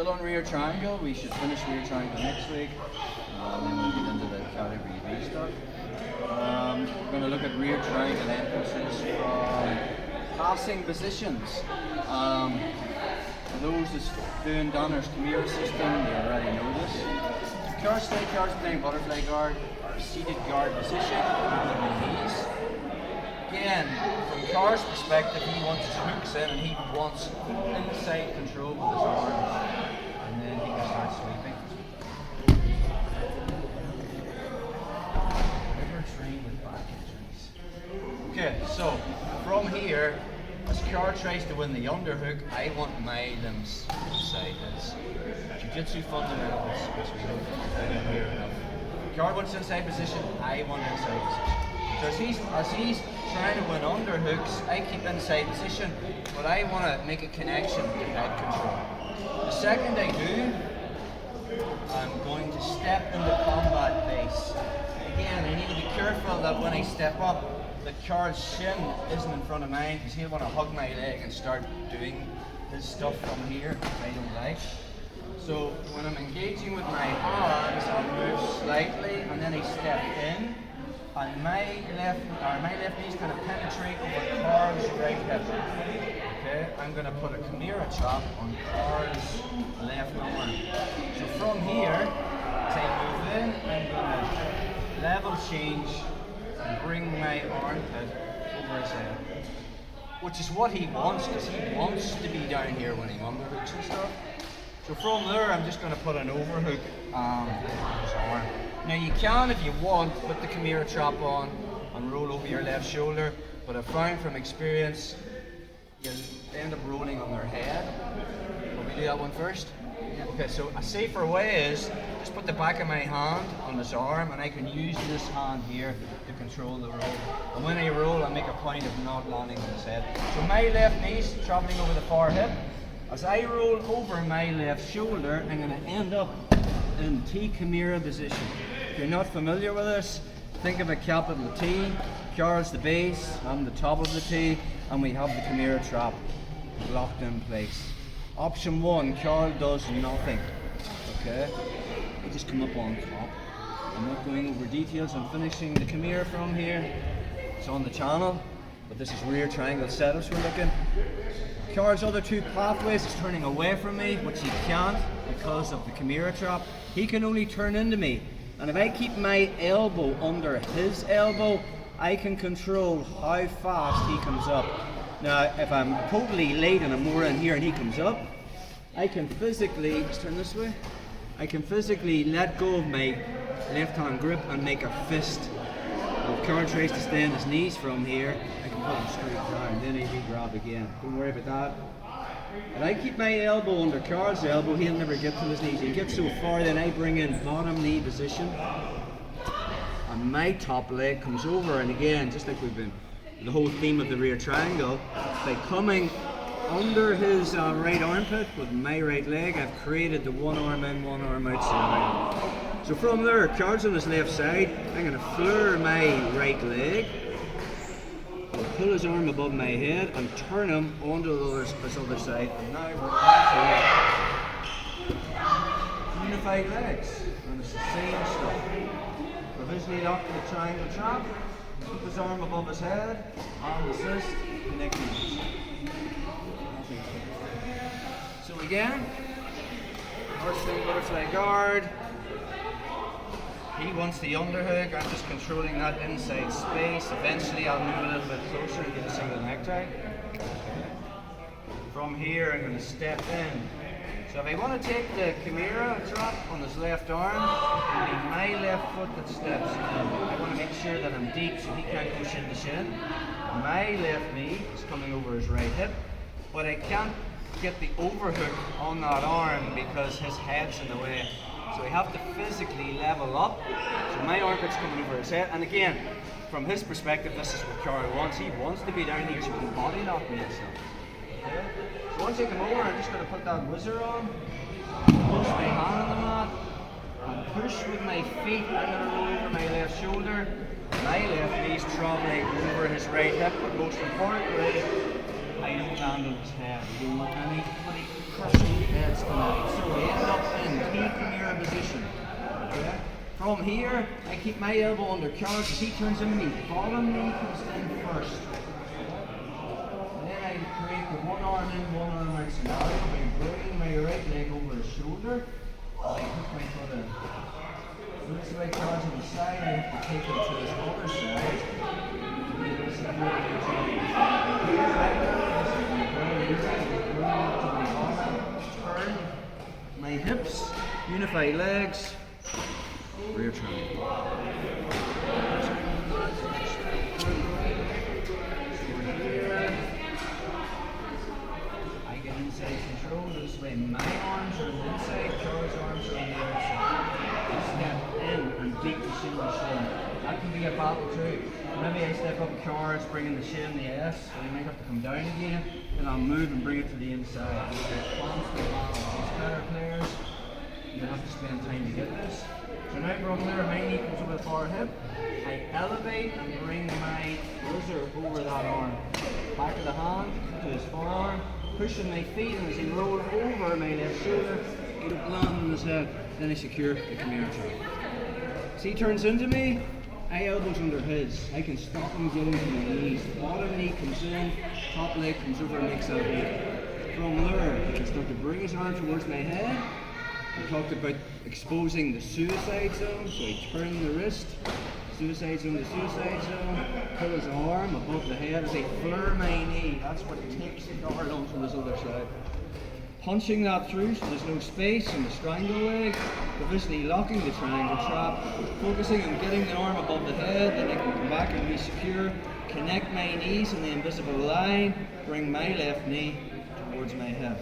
still on rear triangle. We should finish rear triangle next week. Then we'll get into the category B stuff. We're going to look at rear triangle entrances from passing positions. For those that's doing Danaher's Chimera system, they already know this. Cars playing butterfly guard or seated guard position on the knees. Again, from Car's perspective, he wants his hooks in and he wants inside control with his arms. And then he can start sweeping. Never train with back injuries. Okay, so from here, as Car tries to win the underhook, I want my limbs inside his jiu-jitsu fundamentals, which we hope to do here enough. Car wants inside position, I want inside position. So as he's trying to win underhooks, I keep inside position, but I want to make a connection to head control. The second I do, I'm going to step into combat base. Again, I need to be careful that when I step up, the Car's shin isn't in front of mine, because he'll want to hug my leg and start doing his stuff from here, which I don't like. So when I'm engaging with my arms, I'll move slightly and then I step in. And my left knee is going to penetrate over Car's right hip. Okay, I'm going to put a Chimera chop on Car's left arm. So from here, as I move in, I'm going to level change and bring my armpit over his head. Which is what he wants, because he wants to be down here when he underhooks and stuff. So from there, I'm just going to put an overhook on his arm. Now you can, if you want, put the Chimera chop on and roll over your left shoulder, but I've found from experience, you'll end up rolling on their head. Will we do that one first? Okay, so a safer way is just put the back of my hand on his arm, and I can use this hand here to control the roll. And when I roll, I make a point of not landing on his head. So my left knee's traveling over the far hip. As I roll over my left shoulder, I'm going to end up in T Chimera position. If you're not familiar with this, think of a capital T. Car's the base, I'm the top of the T, and we have the Chimera trap locked in place. Option 1, Carl does nothing. Okay? I just come up on top. I'm not going over details, I'm finishing the Chimera from here. It's on the channel, but this is rear triangle setups we're looking. Car's other two pathways is turning away from me, which he can't because of the Chimera trap. He can only turn into me. And if I keep my elbow under his elbow, I can control how fast he comes up. Now, if I'm totally late and I'm more in here and he comes up, I can physically, just turn this way, I can physically let go of my left hand grip and make a fist. If Carl tries to stay on his knees from here, I can put him straight down, then he grab again. Don't worry about that. If I keep my elbow under Carl's elbow, he'll never get to his knees. He'll get so far, then I bring in bottom knee position. And my top leg comes over, and again, just like we've been, the whole theme of the rear triangle, by coming under his right armpit with my right leg, I've created the one arm in, one arm outside. So from there, Carl's on his left side, I'm going to flare my right leg, I'll pull his arm above my head and turn him onto his other side. And now we're onto unified legs. And it's the same stuff. Provisionally locked to the triangle trap. Keep his arm above his head. Arm assist. Connecting. So again, first thing, butterfly guard. He wants the underhook, I'm just controlling that inside space. Eventually I'll move a little bit closer and get a single necktie. From here I'm going to step in. So if I want to take the Chimera drop on his left arm, it'll be my left foot that steps in. I want to make sure that I'm deep so he can't go shin to shin. My left knee is coming over his right hip, but I can't get the overhook on that arm because his head's in the way. So we have to physically level up. So my armpit's coming over his head. And again, from his perspective, this is what Carl wants. He wants to be down here so he can body lock me and stuff. Okay? So once I come over, I'm just going to put that whizzer on, push my hand on the mat, and push with my feet. I'm going to roll over my left shoulder. My left knee's traveling over his right hip, but most importantly, I don't land on his head. I don't want anybody crushing heads tonight. So we end up in T-Khmer position. Okay? From here, I keep my elbow under charge as he turns into me. Bottom knee comes in first. Then I create the one arm in, one arm out scenario by bringing my right leg over his shoulder. I hook my foot in. So this right charge on the side, I have to take it to this other side. Turn my hips, unify legs, rear triangle. I get inside control this way. My arms are on the inside, Charles' arms are on the outside. Step in and beat the shin with shin. That can be a battle too. Maybe I step up Charles, bringing the shin, the S, so you might have to come down again, and I'll move and bring it to the inside. It's a constant battle. These better players, you have to spend time to get this. So now from there, my knee comes over the far hip. I elevate and bring my buzzer over that arm. Back of the hand to his forearm, pushing my feet, and as he rolls over my left shoulder, get a land on his head. Then I secure the Khmer choke. As he turns into me, I elbows under his. I can stop him getting to my knees. The bottom knee comes in, top leg comes over and makes that hit. From there, I can start to bring his arm towards my head. I talked about exposing the suicide zone, so I turn the wrist, suicide zone to suicide zone, pull his arm above the head as I flare my knee. That's what takes the guard onto his other side. Punching that through so there's no space in the strangle leg, provisionally locking the triangle trap, focusing on getting the arm above the head, then I can come back and re-secure, connect my knees in the invisible line, bring my left knee towards my hip.